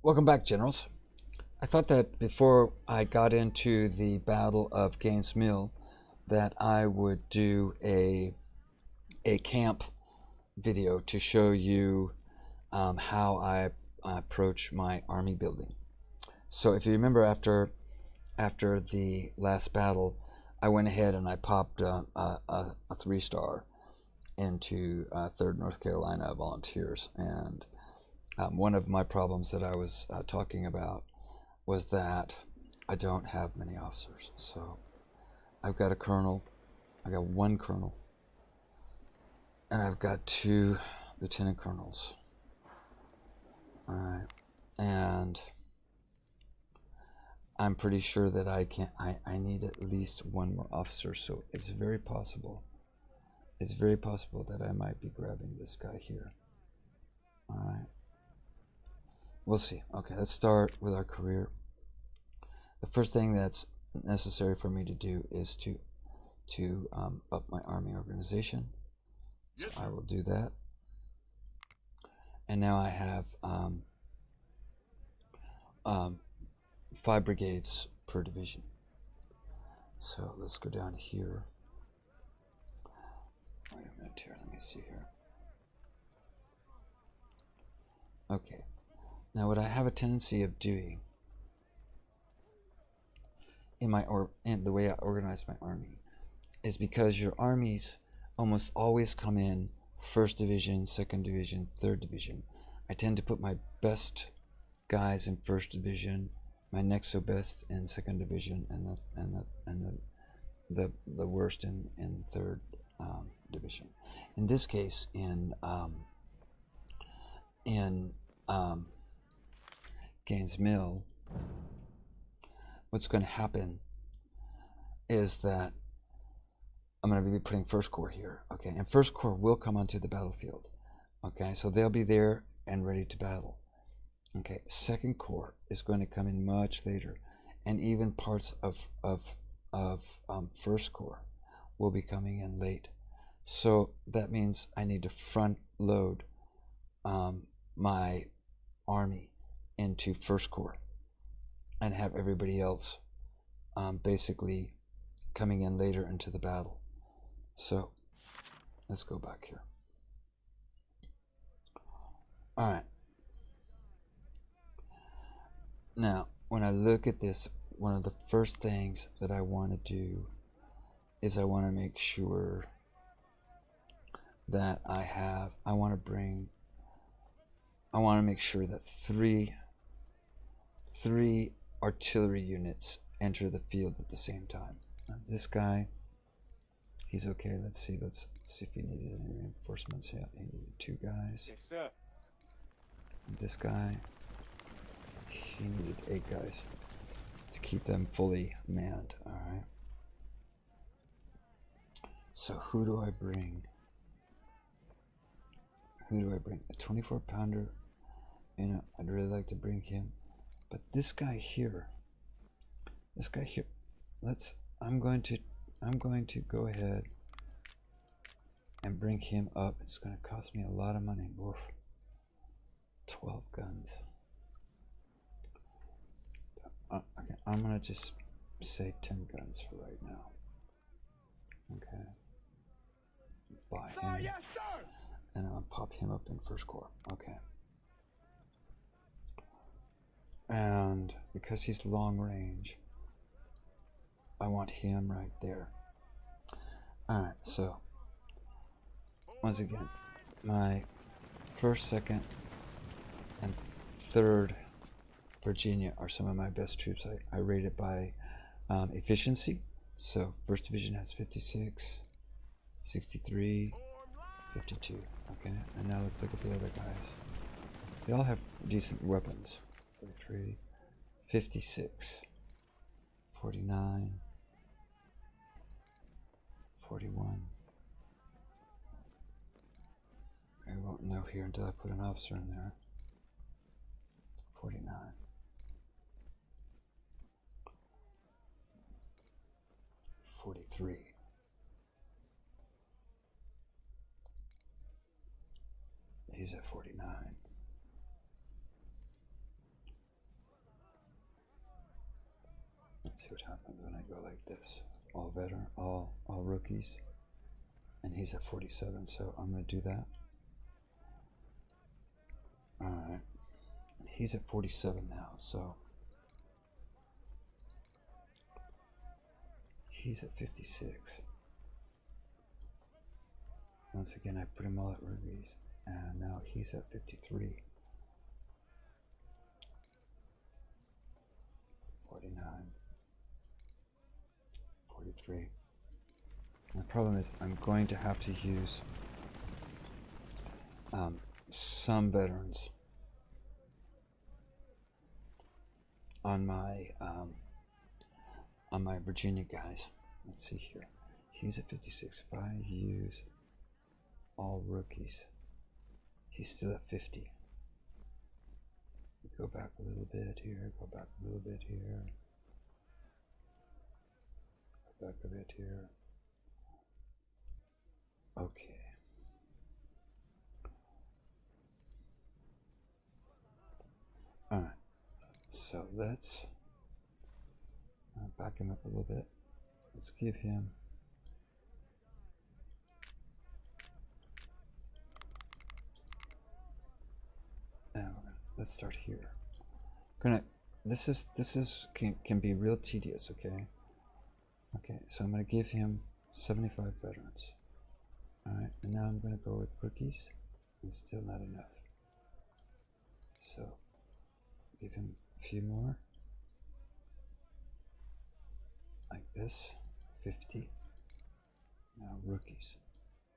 Welcome back, Generals. I thought that before I got into the Battle of Gaines Mill that I would do a camp video to show you how I approach my army building. So if you remember, after the last battle, I went ahead and I popped a 3-star into 3rd North Carolina Volunteers, and one of my problems that I was talking about was that I don't have many officers. So I've got a colonel, I got 1 colonel, and I've got 2 lieutenant colonels. All right, and I'm pretty sure that I need at least 1 more officer. So it's very possible. It's very possible that I might be grabbing this guy here. All right. We'll see. Okay, let's start with our career. The first thing that's necessary for me to do is to up my army organization. So I will do that. And now I have 5 brigades per division. So let's go down here. Wait a minute here. Let me see here. Okay. Now, what I have a tendency of doing in the way I organize my army is, because your armies almost always come in 1st Division, 2nd Division, 3rd Division. I tend to put my best guys in 1st Division, my next to best in 2nd Division, and the worst in 3rd Division. In this case, in Gaines Mill, what's going to happen is that I'm going to be putting 1st Corps here, okay? And 1st Corps will come onto the battlefield, okay? So they'll be there and ready to battle, okay? 2nd Corps is going to come in much later, and even parts of 1st Corps will be coming in late. So that means I need to front load my army into 1st Corps and have everybody else basically coming in later into the battle. So let's go back here. All right. Now, when I look at this, one of the first things that I want to do is I want to make sure that I want to make sure that three artillery units enter the field at the same time. Now, this guy, he's okay. Let's see if he needed any reinforcements. Yeah, he needed 2 guys. Yes, sir. And this guy, he needed 8 guys to keep them fully manned. All right. So who do I bring? Who do I bring? A 24-pounder. You know, I'd really like to bring him. But this guy here, I'm going to go ahead and bring him up. It's going to cost me a lot of money. Oof. 12 guns. Okay, I'm going to just say 10 guns for right now. Okay. Buy him. Yes, sir. And I'll pop him up in 1st Corps. Okay. And because he's long range, I want him right there. Alright, so once again, my 1st, 2nd, and 3rd Virginia are some of my best troops. I rate it by efficiency. So 1st Division has 56, 63, 52. Okay, and now let's look at the other guys. They all have decent weapons. 43, 56, 49, 41. I won't know here until I put an officer in there. 49. 43. He's at 49. Let's see what happens when I go like this. All veteran, all rookies. And he's at 47, so I'm going to do that. Alright. And he's at 47 now, so he's at 56. Once again, I put him all at rookies, and now he's at 53. 49. 43. The problem is I'm going to have to use some veterans on my Virginia guys. Let's see here. He's at 56. If I use all rookies, he's still at 50. Go back a little bit here. Go back a little bit here. Go back a bit here. Okay. Alright. So let's back him up a little bit. Let's give him let's start here. This can be real tedious, okay? Okay, so I'm gonna give him 75 veterans. Alright, and now I'm gonna go with rookies, and still not enough. So give him a few more. Like this. 50. Now rookies.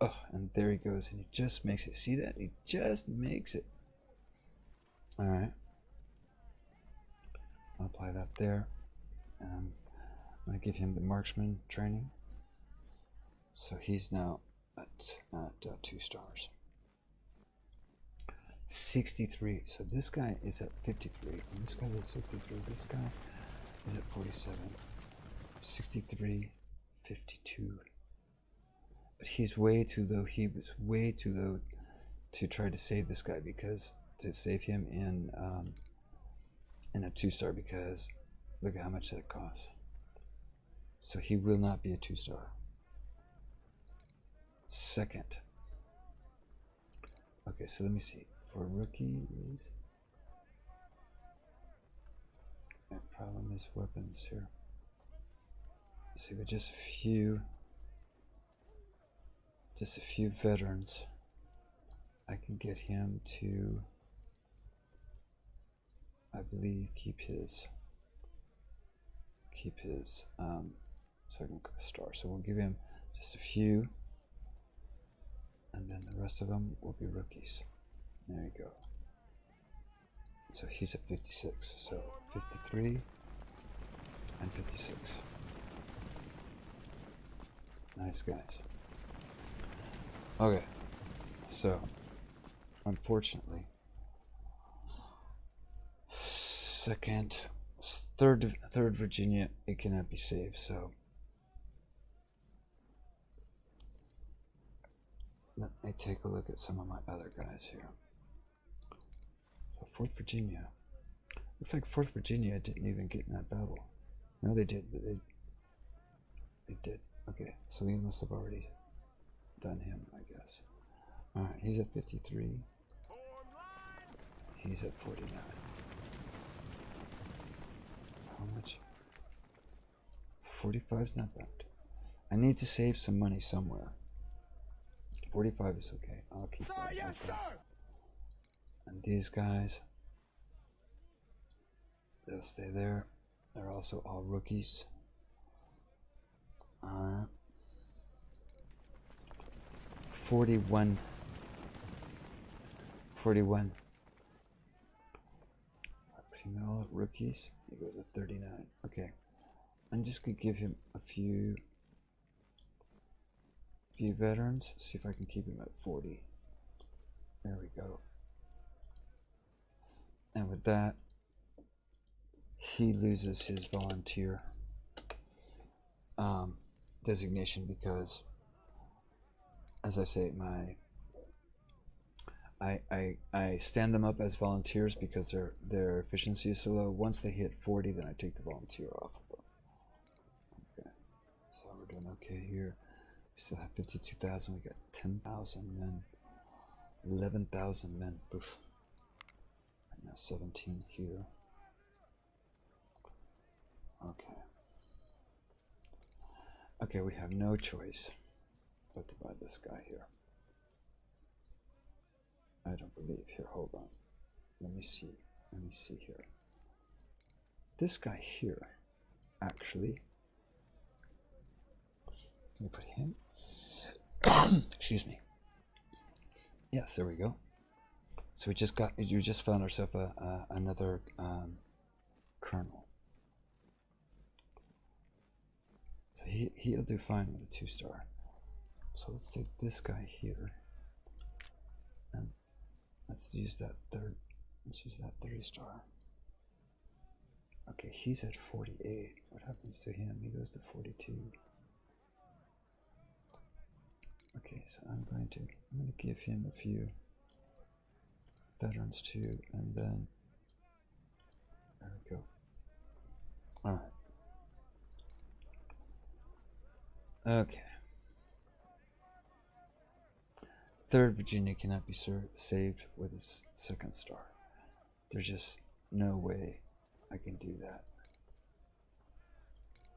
Oh, and there he goes, and he just makes it. See that? He just makes it. Alright. I'll apply that there. And I'm going to give him the marksman training. So he's now at 2 stars. 63. So this guy is at 53. And this guy is at 63. This guy is at 47. 63. 52. But he's way too low. He was way too low to try to save this guy, because to save him in a 2-star, because look at how much that costs. So he will not be a 2-star. Second. Okay, so let me see. For rookies, the problem is weapons here. See, with just a few veterans, I can get him to, I believe, keep his second star. So we'll give him just a few, and then the rest of them will be rookies. There you go. So he's at 56. So 53 and 56. Nice guys. Okay, so unfortunately, third Virginia, it cannot be saved. So let me take a look at some of my other guys here. So 4th Virginia, looks like 4th Virginia didn't even get in that battle. No, they did, but they did. Okay, so we must have already done him, I guess. Alright, he's at 53. He's at 49. How much? 45's not bad. I need to save some money somewhere. 45 is okay. I'll keep that right there. And these guys, they'll stay there. They're also all rookies. 41. 41. I put him all rookies. He goes at 39. Okay. I'm just gonna give him a few veterans. See if I can keep him at 40. There we go. And with that, he loses his volunteer designation, because, as I say, I stand them up as volunteers because their efficiency is so low. Once they hit 40, then I take the volunteer off of them. So we're doing okay here. We still have 52,000. We got 10,000 men. 11,000 men. Oof. Right now 17 here. Okay. Okay, we have no choice but to buy this guy here. I don't believe. Here, hold on. Let me see. Let me see here. This guy here, actually. Can we put him? Excuse me. Yes, there we go. So we just found ourselves another colonel. So he'll do fine with a 2-star. So let's take this guy here, and let's use that 3-star. Okay, he's at 48. What happens to him? He goes to 42. Okay, so I'm going to give him a few veterans too, and then there we go. All right. Okay. 3rd Virginia cannot be saved with its 2nd star. There's just no way I can do that.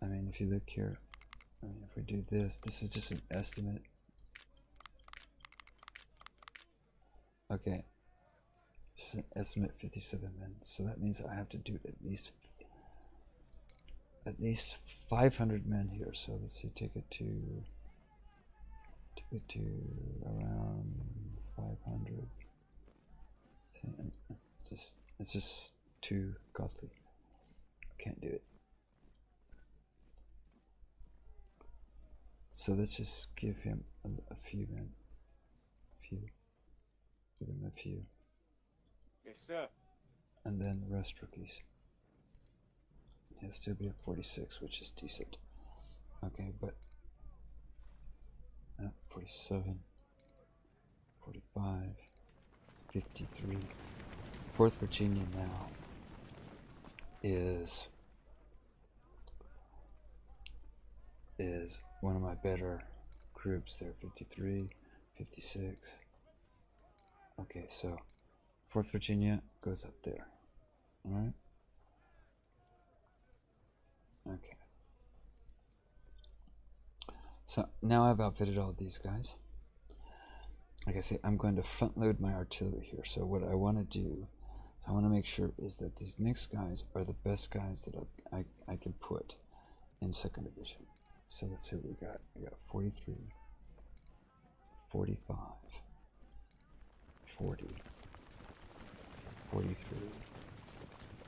I mean, if you look here, I mean, if we do this is just an estimate. Okay, just an estimate 57 men. So that means I have to do at least 500 men here. So let's see, take it to around 500. See, it's just too costly. I can't do it. So let's just give him a few men. Give him a few. Yes, sir. And then the rest rookies. He'll still be at 46, which is decent. Okay, but 47, 45, 53. 4th Virginia now is one of my better groups there. 53, 56. Okay, so 4th Virginia goes up there. All right. Okay. So now I've outfitted all of these guys. Like I say, I'm going to front load my artillery here. So what I want to do is I want to make sure is that these next guys are the best guys that I can put in 2nd Division. So let's see what we got. We got 43, 45, 40, 43,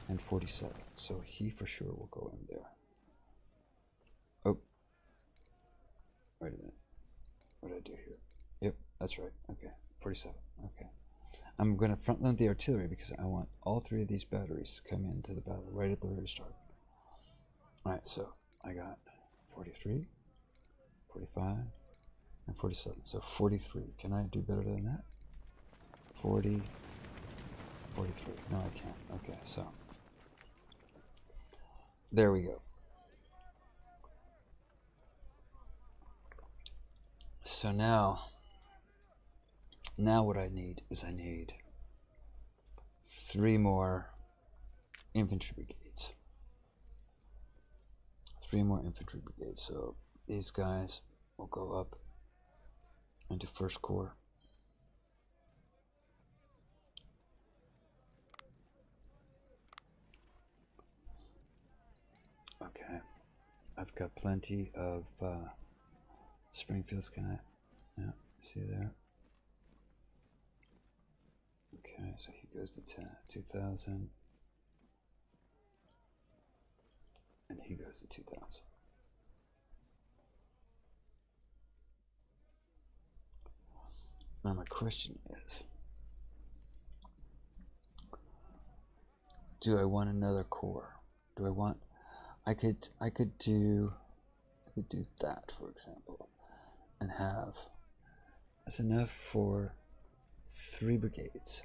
and 47. So he for sure will go in there. Oh, wait a minute. What did I do here? Yep, that's right. Okay, 47. Okay. I'm going to front load the artillery because I want all 3 of these batteries to come into the battle right at the very start. Alright, so I got 43, 45, and 47. So 43. Can I do better than that? 40, 43. No, I can't. Okay, so there we go. So now what I need is I need 3 more infantry brigades. 3 more infantry brigades. So these guys will go up into 1st Corps. Okay, I've got plenty of Springfields. Can I? Yeah, see there. Okay, so he goes to 2,000, and he goes to 2,000. Now my question is, do I want another corps? Do I want? I could do that, for example, and have that's enough for 3 brigades.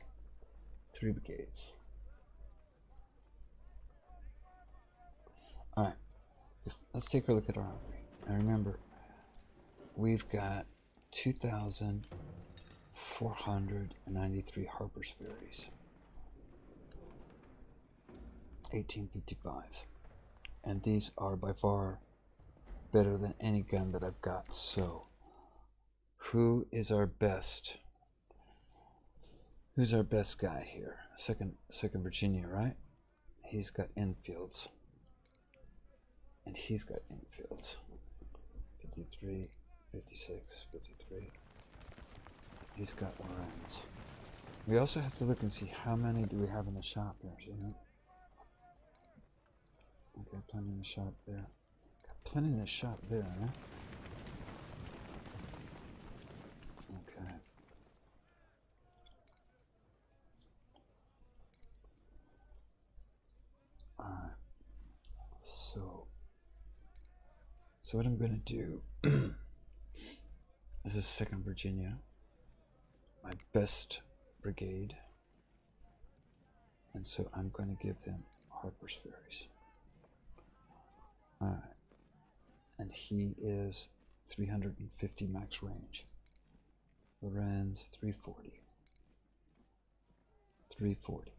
3 brigades. All right. Let's take a look at our armory. And remember, we've got 2,493 Harper's Ferries. 1855s. And these are by far better than any gun that I've got. So, who is our best? Who's our best guy here? Second Virginia, right? He's got Enfields. And he's got Enfields. 53, 56, 53. He's got Lorenz. We also have to look and see how many do we have in the shop there, you know? Okay, plenty in the shop there. Got plenty in the shop there, huh? Okay. Alright. So what I'm going to do this is 2nd Virginia, my best brigade, and so I'm going to give him Harper's Ferries. Alright, and he is 350 max range. Lorenz 340. 340.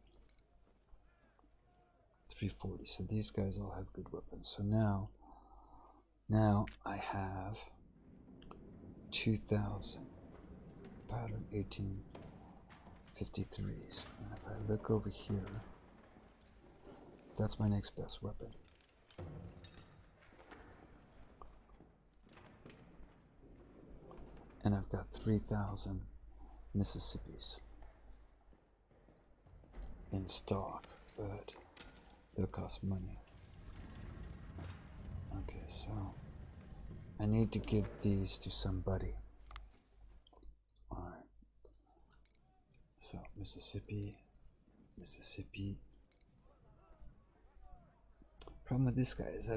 340. So these guys all have good weapons. So now I have 2,000 pattern 1853s. And if I look over here, that's my next best weapon. And I've got 3,000 Mississippis in stock, but they'll cost money. Okay, so I need to give these to somebody. Alright. So Mississippi. Problem with this guy is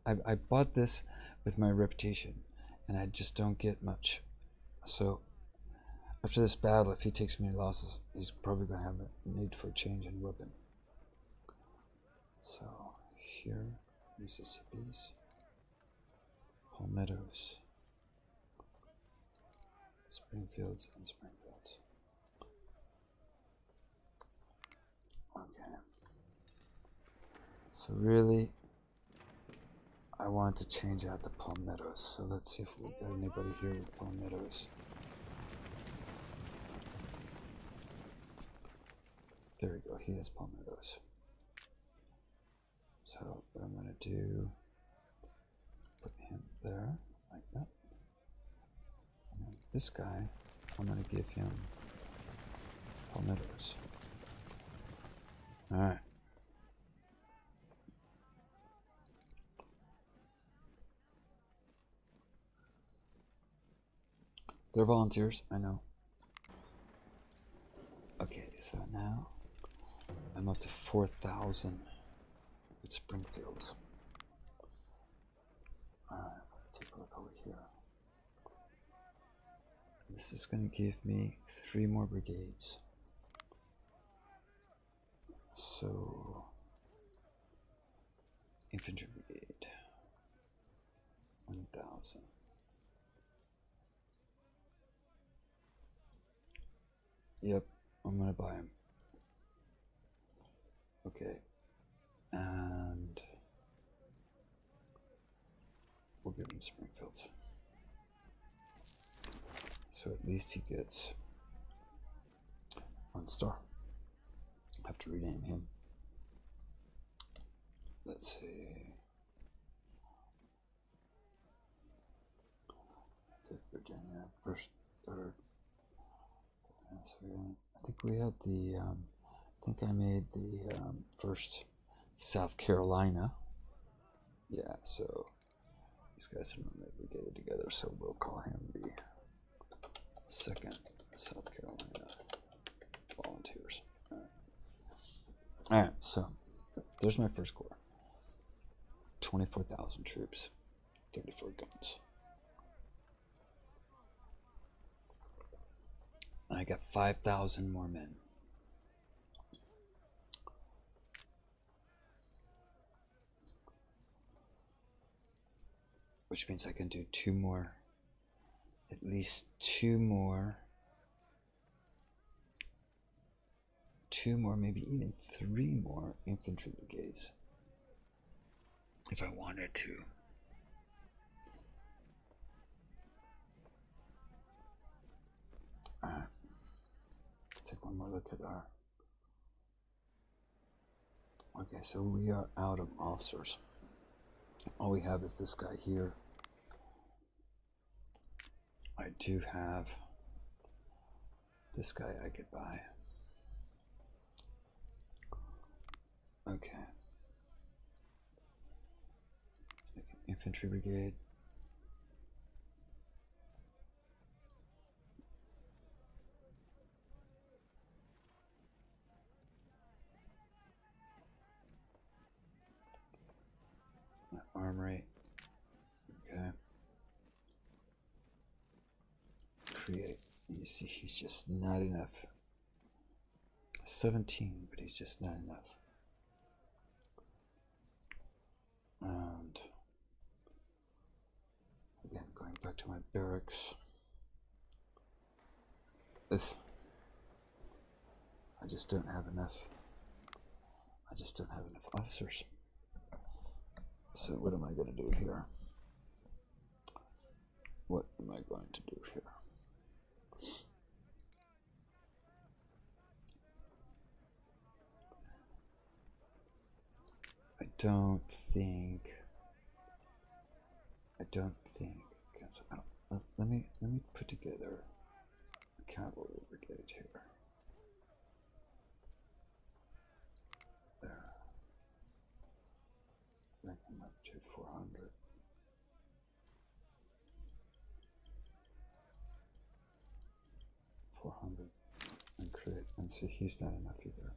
I bought this with my reputation and I just don't get much. So after this battle, if he takes many losses, he's probably going to have a need for a change in weapon. So here, Mississippi's, Palmettos, Springfields, and Springfields. Okay. So really, I want to change out the Palmettos. So let's see if we got anybody here with Palmettos. There we go, he has Palmettos. So what I'm going to do, put him there, like that. And this guy, I'm going to give him Palmettos. Alright. They're volunteers, I know. Okay, so now I'm up to 4,000 with Springfields. Alright, let's take a look over here. This is going to give me 3 more brigades. So, infantry brigade, 1,000. Yep, I'm going to buy him. Okay, and we'll give him Springfields. So at least he gets 1 star. I have to rename him. Let's see. 5th Virginia, 1st, 3rd. So I think we had the, I think I made the 1st South Carolina. Yeah, so these guys are normally brigaded together, so we'll call him the 2nd South Carolina Volunteers. Alright, so there's my 1st Corps. 24,000 troops, 34 guns. And I got 5,000 more men. which means I can do two more, at least two more, maybe even three more infantry brigades if I wanted to. Alright, let's take one more look at our... Okay, so we are out of officers. All we have is this guy here. I do have this guy I could buy. Okay. Let's make an infantry brigade. My armory. Okay. Create. And you see he's just not enough. 17, but he's just not enough. And again, going back to my barracks. I just don't have enough. I just don't have enough officers. So what am I going to do here? What am I going to do here? I don't think. Okay, so let me put together a cavalry brigade here. There. Bring them up to 400. And create, and see he's not enough either.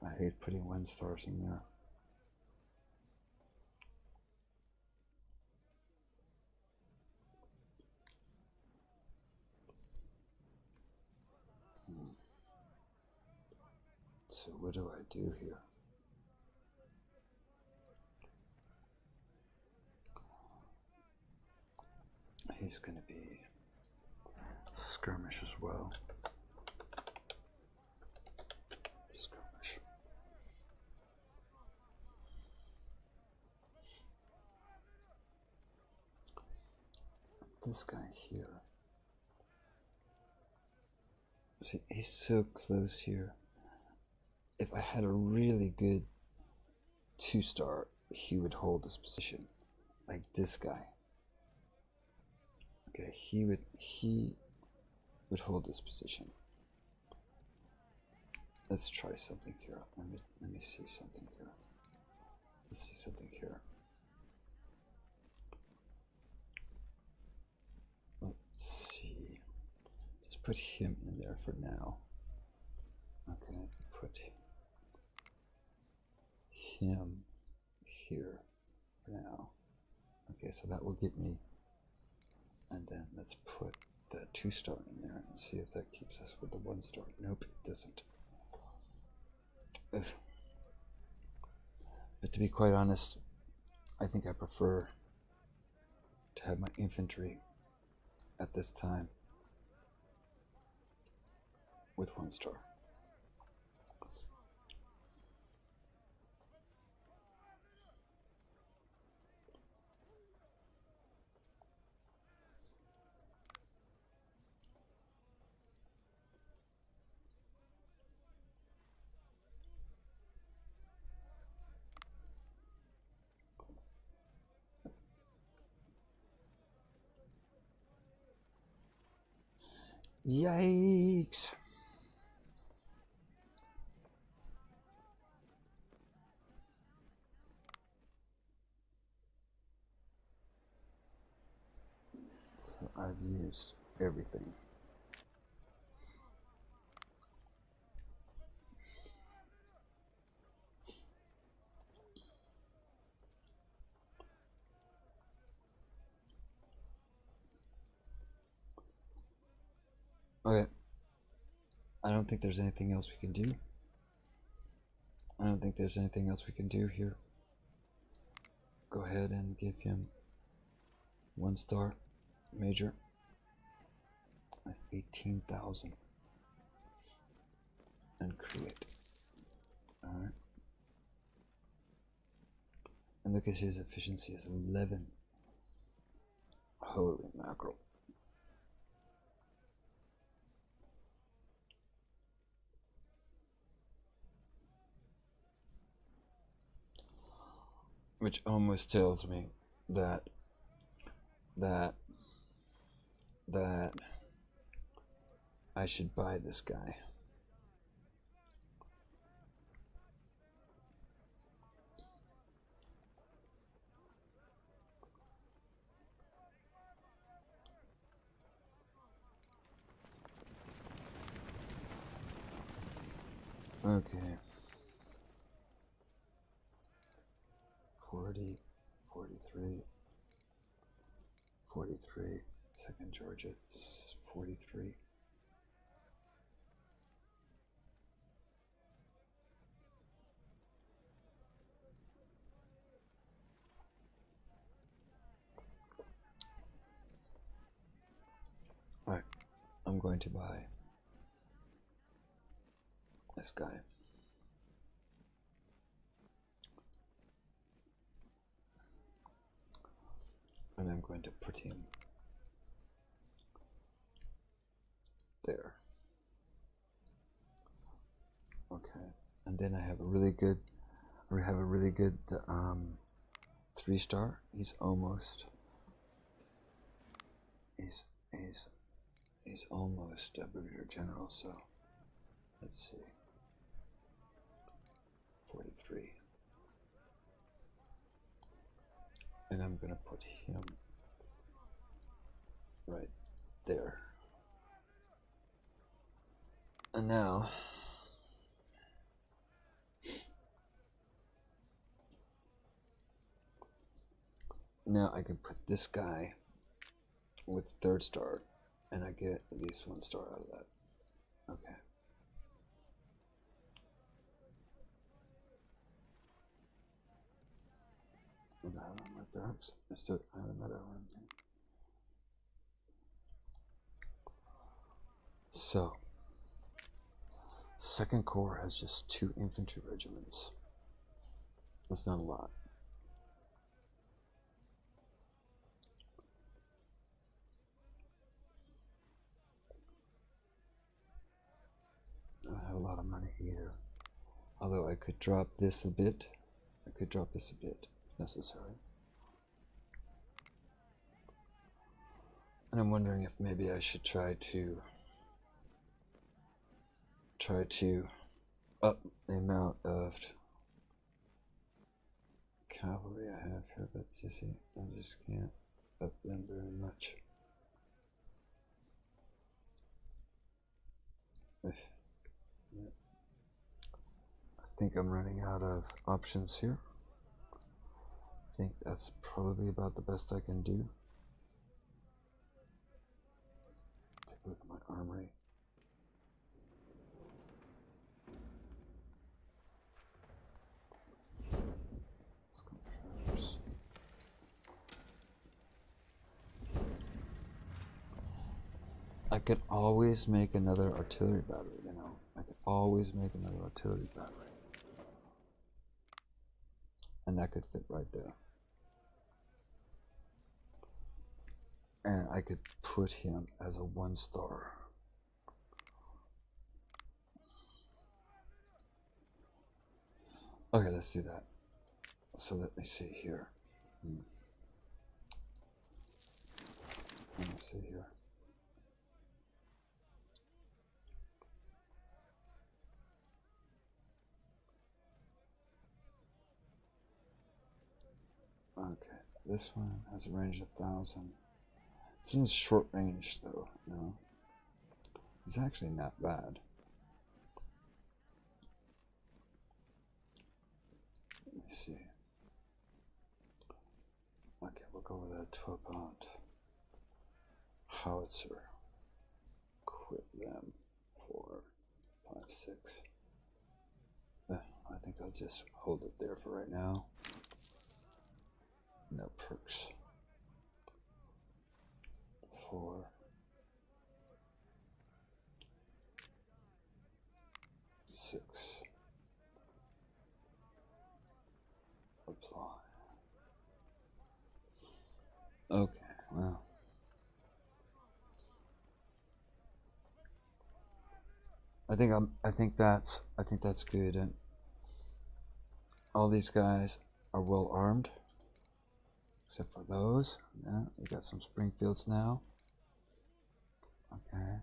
I hate putting 1 stars in there. So what do I do here? He's going to be skirmish as well. Skirmish. This guy here. See, he's so close here. If I had a really good 2-star, he would hold this position. Like this guy. Okay, he would hold this position. Let's try something here. Let me see something here. Let's see something here. Let's see. Just put him in there for now. Okay, put him here for now. Okay, so that will get me. And then let's put that 2-star in there and see if that keeps us with the 1-star. Nope, it doesn't. But to be quite honest, I think I prefer to have my infantry at this time with 1-star. Yikes! So I've used everything. Okay. I don't think there's anything else we can do. I don't think there's anything else we can do here. Go ahead and give him 1 star major with 18,000 and create. Alright. And look at his efficiency is 11. Holy mackerel. Which almost tells me that I should buy this guy. Okay. 40, 43, 43, second Georgia, 43. Alright, I'm going to buy this guy. And I'm going to put him there. Okay, and then I have a really good 3-star. He's almost he's almost a brigadier general. So let's see, 43, and I'm gonna put him right there. And now I can put this guy with 3rd star, and I get at least 1 star out of that. Okay. And I have my barracks. I still have another one. So, 2nd Corps has just 2 infantry regiments. That's not a lot. I don't have a lot of money either. Although I could drop this a bit. If necessary. And I'm wondering if maybe I should try to up the amount of cavalry I have here, but you see, I just can't up them very much. I think I'm running out of options here. I think that's probably about the best I can do. Take a look at my armory. Skirmishers. I could always make another artillery battery, you know. I could always make another artillery battery. And that could fit right there. And I could put him as a 1-star. Okay, let's do that. So let me see here. Let me see here. Okay, this one has a range of 1,000. It's in short range though, no. It's actually not bad. Let me see. Okay, we'll go with a 12-pound howitzer. equip them. 4, 5, 6. I think I'll just hold it there for right now. No perks. 4, 6. Apply. Okay, well. I think that's good. And all these guys are well armed, except for those. Yeah, we got some Springfields now. Okay.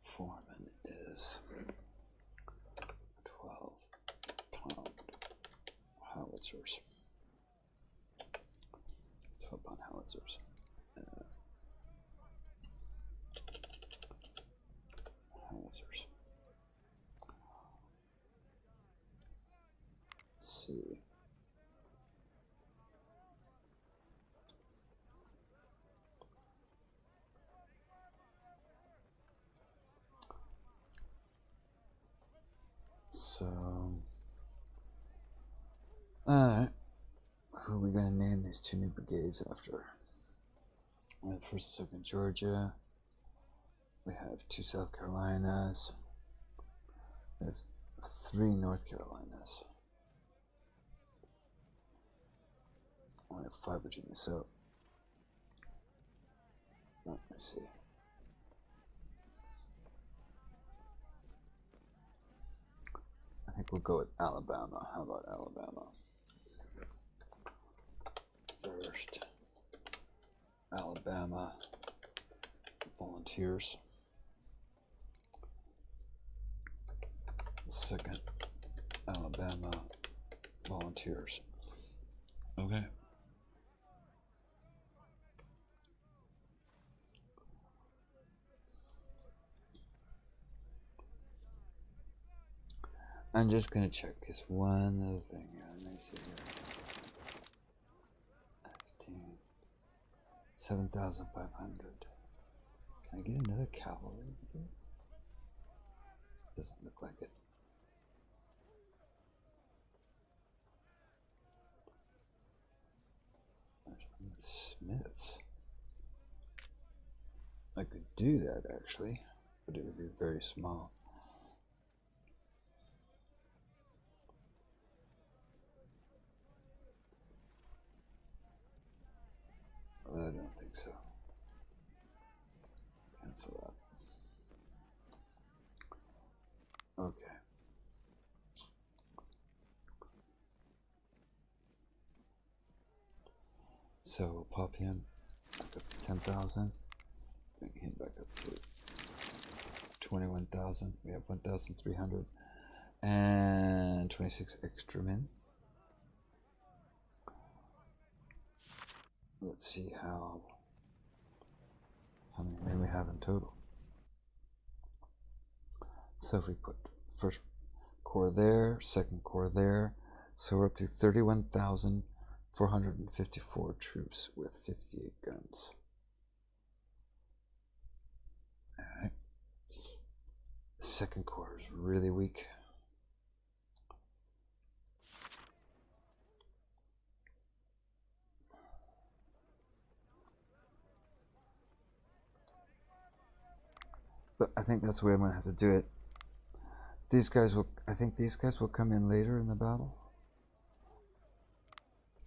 Foreman is 12-pound howitzers. 12-pound howitzers. Howitzers. Let's see. So, alright. Who are we going to name these 2 new brigades after? We have 1st and 2nd Georgia. We have 2 South Carolinas. We have 3 North Carolinas. We have 5 Virginia. So, let me see. I think we'll go with Alabama. How about Alabama? First, Alabama Volunteers. Second, Alabama Volunteers. Okay. I'm just gonna check this one little thing here. Let me see here. 15, 7,500. Can I get another cavalry brigade? Doesn't look like it. Smiths. I could do that actually, but it would be very small. I don't think so. Cancel that. Okay. So we'll pop him back up to 10,000. Bring him back up to 21,000. We have 1,300 and 26 extra men. Let's see how many men we have in total. So if we put 1st Corps there, 2nd Corps there, so we're up to 31,454 troops with 58 guns. Alright. 2nd Corps is really weak. But I think that's the way I'm going to have to do it. These guys will, I think these guys will come in later in the battle.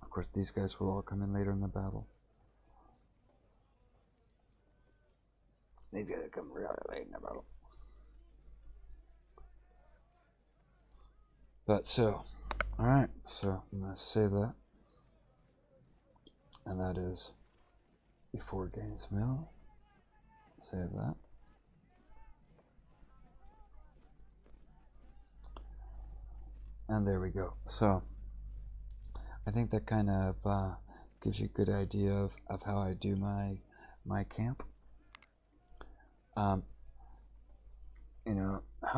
Of course, these guys will all come in later in the battle. These guys come really late in the battle. But so, alright, so I'm going to save that. And that is before Gaines Mill. Save that. And there we go. So I think that kind of gives you a good idea of how I do my camp. How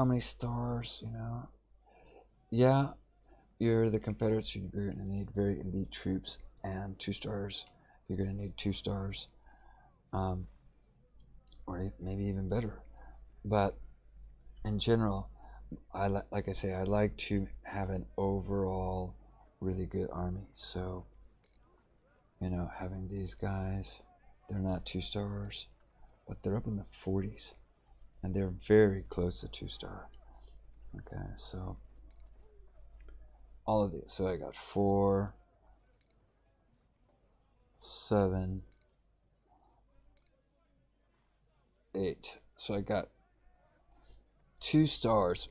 many stars, yeah, you're the Confederates, you're going to need very elite troops, and 2 stars, you're going to need 2 stars, or maybe even better. But in general, like I say, I like to have an overall really good army. So, having these guys, they're not 2 stars, but they're up in the 40s, and they're very close to 2 star. Okay, so all of these. So I got 4, 7, 8. So I got 2 stars,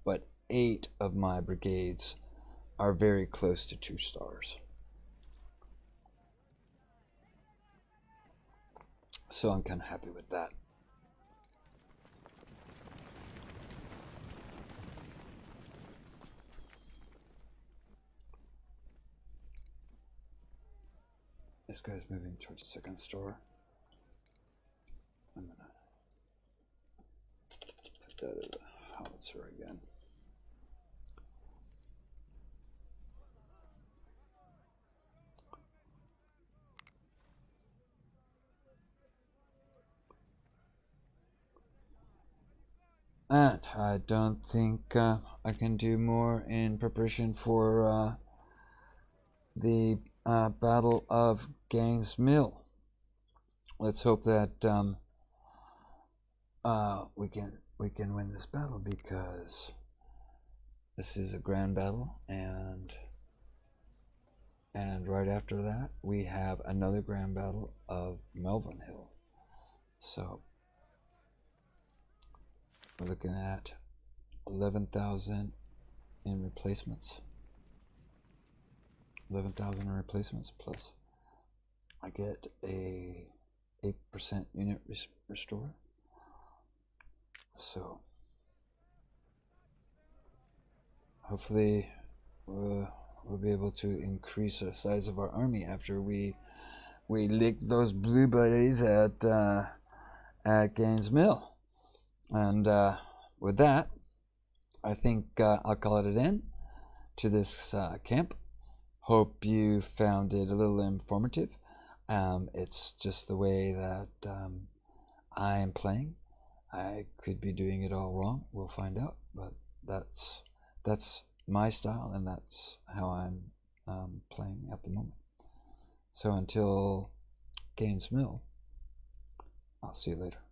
but 8 of my brigades are very close to 2 stars. So I'm kind of happy with that. This guy's moving towards the 2nd store. I'm gonna put that as a howitzer again. And I don't think I can do more in preparation for the Battle of Gaines Mill. Let's hope that we can win this battle, because this is a grand battle, and right after that we have another grand battle of Melvin Hill. So we're looking at 11,000 in replacements. 11,000 in replacements, plus I get a 8% unit restore. So hopefully we'll be able to increase the size of our army after we lick those blue buddies at Gaines Mill. And with that, I think I'll call it an end to this camp. Hope you found it a little informative. It's just the way that I am playing. I could be doing it all wrong. We'll find out. But that's my style, and that's how I'm playing at the moment. So until Gaines Mill, I'll see you later.